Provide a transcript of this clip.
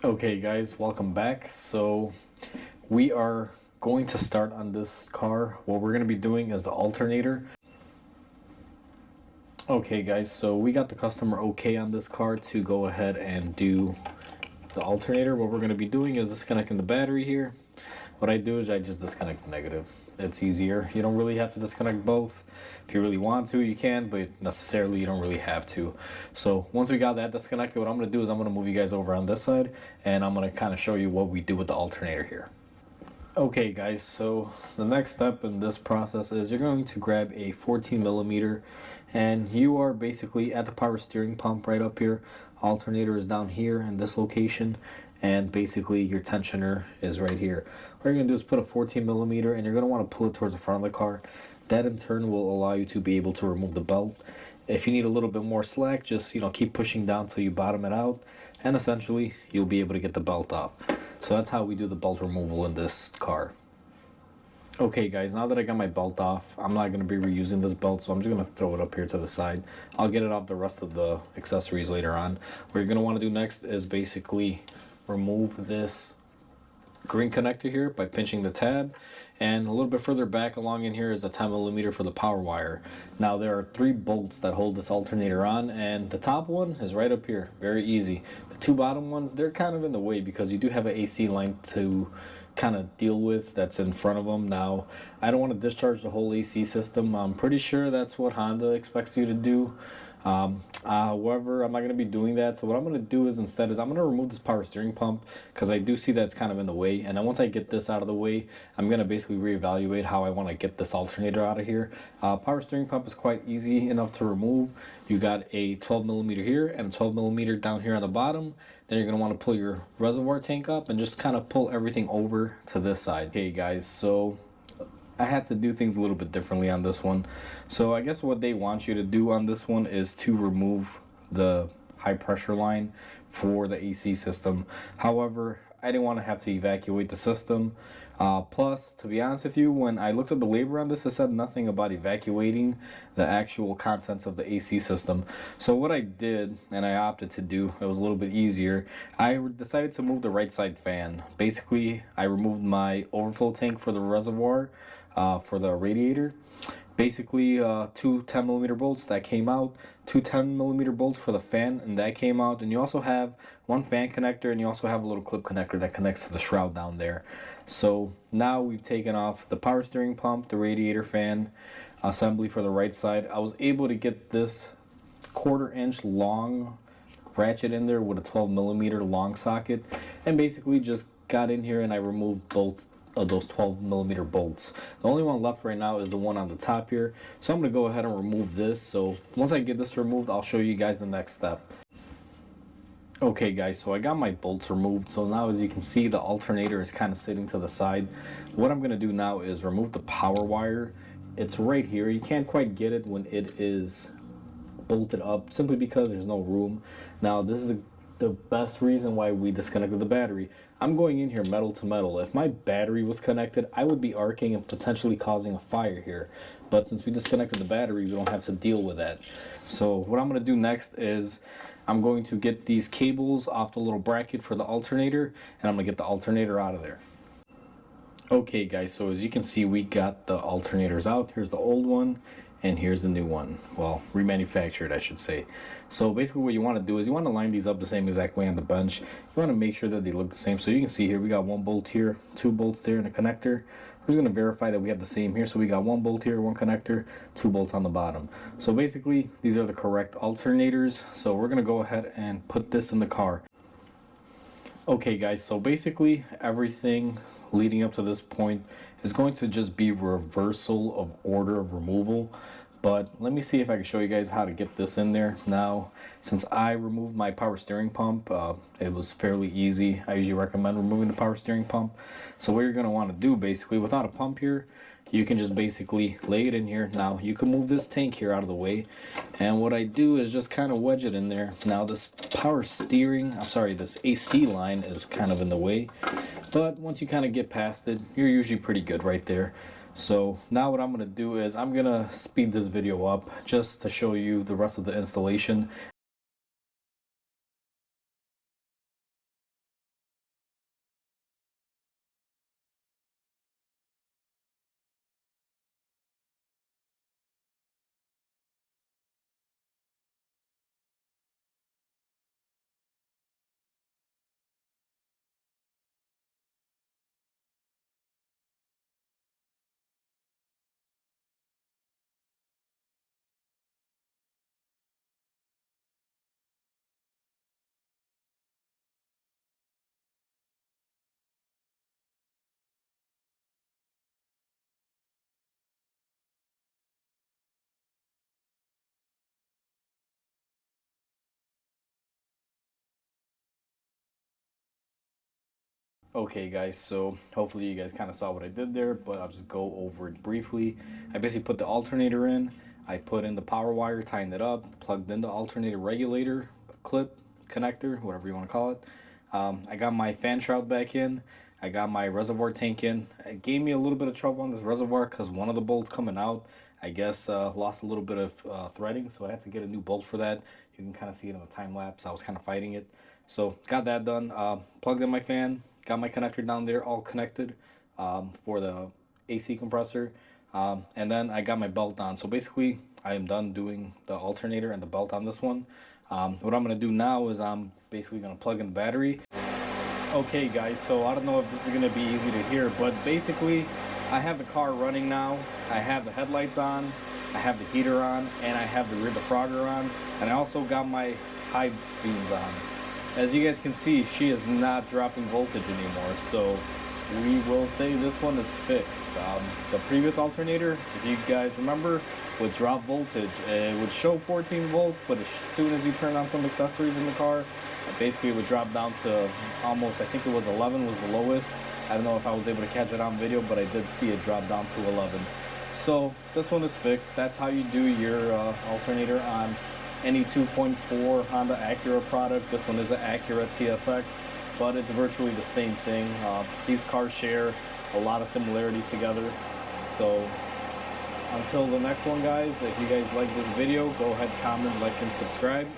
Okay guys, welcome back. So we are going to start on this car. What we're going to be doing is the alternator. Okay guys, so we got the customer okay on this car to go ahead and do the alternator. What we're going to be doing is disconnecting the battery here. What I do is I just disconnect the negative. It's easier. You don't really have to disconnect both. If you really want to, you can, but necessarily you don't really have to. So once we got that disconnected, what I'm going to do is I'm going to move you guys over on this side, and I'm going to kind of show you what we do with the alternator here. Okay guys, so the next step in this process is you're going to grab a 14 millimeter, and you are basically at the power steering pump right up here. Alternator is down here in this location, and basically your tensioner is right here. What you're going to do is put a 14 millimeter, and you're going to want to pull it towards the front of the car. That in turn will allow you to be able to remove the belt. If you need a little bit more slack, just keep pushing down till you bottom it out, and essentially you'll be able to get the belt off. So that's how we do the belt removal in this car. Okay guys, now that I got my belt off, I'm not going to be reusing this belt, so I'm just going to throw it up here to the side. I'll get it off the rest of the accessories later on. What you're going to want to do next is basically remove this green connector here by pinching the tab, and a little bit further back along in here is a 10 millimeter for the power wire. Now there are 3 bolts that hold this alternator on, and the top one is right up here, very easy. The 2 bottom ones, they're kind of in the way because you do have an AC line to kind of deal with that's in front of them. Now I don't want to discharge the whole AC system. I'm pretty sure that's what Honda expects you to do. However, I'm not going to be doing that. So what I'm going to do is instead I'm going to remove this power steering pump, because I do see that it's kind of in the way. And then once I get this out of the way, I'm going to basically reevaluate how I want to get this alternator out of here. Power steering pump is quite easy enough to remove. You got a 12 millimeter here and a 12 millimeter down here on the bottom. Then you're going to want to pull your reservoir tank up and just kind of pull everything over to this side. Okay guys, so I had to do things a little bit differently on this one. So I guess what they want you to do on this one is to remove the high pressure line for the AC system. However, I didn't want to have to evacuate the system. Plus, to be honest with you, when I looked at the label on this, it said nothing about evacuating the actual contents of the AC system. So what I did, and I opted to do, it was a little bit easier, I decided to move the right side fan. Basically, I removed my overflow tank for the reservoir, for the radiator. Basically 2 10 millimeter bolts that came out, 2 10 millimeter bolts for the fan, and that came out. And you also have 1 fan connector, and you also have a little clip connector that connects to the shroud down there. So now we've taken off the power steering pump, the radiator fan assembly for the right side. I was able to get this 1/4 inch long ratchet in there with a 12 millimeter long socket, and basically just got in here and I removed both of those 12 millimeter bolts. The only one left right now is the one on the top here, so I'm going to go ahead and remove this. So once I get this removed, I'll show you guys the next step. Okay guys, so I got my bolts removed. So now as you can see, the alternator is kind of sitting to the side. What I'm going to do now is remove the power wire. It's right here. You can't quite get it when it is bolted up simply because there's no room. Now this is the best reason why we disconnected the battery. I'm going in here metal to metal. If my battery was connected, I would be arcing and potentially causing a fire here. But since we disconnected the battery, we don't have to deal with that. So what I'm going to do next is I'm going to get these cables off the little bracket for the alternator, and I'm going to get the alternator out of there. Okay guys, so as you can see, we got the alternators out. Here's the old one, and here's the new one. Well, remanufactured, I should say. So basically what you want to do is you want to line these up the same exact way on the bench. You want to make sure that they look the same. So you can see here we got 1 bolt here, 2 bolts there, and a connector. We're just going to verify that we have the same here. So we got 1 bolt here, 1 connector, 2 bolts on the bottom. So basically these are the correct alternators. So we're going to go ahead and put this in the car. Okay guys, so basically everything leading up to this point is going to just be reversal of order of removal. But let me see if I can show you guys how to get this in there. Now, since I removed my power steering pump, it was fairly easy. I usually recommend removing the power steering pump. So what you're going to want to do basically, without a pump here, you can just basically lay it in here. Now you can move this tank here out of the way, and what I do is just kind of wedge it in there. Now this this AC line is kind of in the way, but once you kind of get past it, you're usually pretty good right there. So now what I'm going to do is I'm going to speed this video up just to show you the rest of the installation. Okay guys, so hopefully you guys kind of saw what I did there, but I'll just go over it briefly. I basically put the alternator in, I put in the power wire, tightened it up, plugged in the alternator regulator, clip, connector, whatever you want to call it. I got my fan shroud back in, I got my reservoir tank in. It gave me a little bit of trouble on this reservoir because one of the bolts coming out, I guess, lost a little bit of threading, so I had to get a new bolt for that. You can kind of see it in the time lapse. I was kind of fighting it. So got that done, plugged in my fan, got my connector down there all connected for the AC compressor, and then I got my belt on. So basically I am done doing the alternator and the belt on this one. What I'm going to do now is I'm basically going to plug in the battery. Okay guys, so I don't know if this is going to be easy to hear, but basically I have the car running now. I have the headlights on, I have the heater on, and I have the rear defrogger on, and I also got my high beams on. As you guys can see, she is not dropping voltage anymore, so we will say this one is fixed. The previous alternator, if you guys remember, would drop voltage. It would show 14 volts, but as soon as you turn on some accessories in the car, basically it would drop down to almost, I think it was 11 was the lowest. I don't know if I was able to catch it on video, but I did see it drop down to 11. So this one is fixed. That's how you do your alternator on any 2.4 Honda Acura product. This one is an Acura Tsx, but it's virtually the same thing. These cars share a lot of similarities together. So until the next one guys, if you guys like this video, go ahead, comment, like, and subscribe.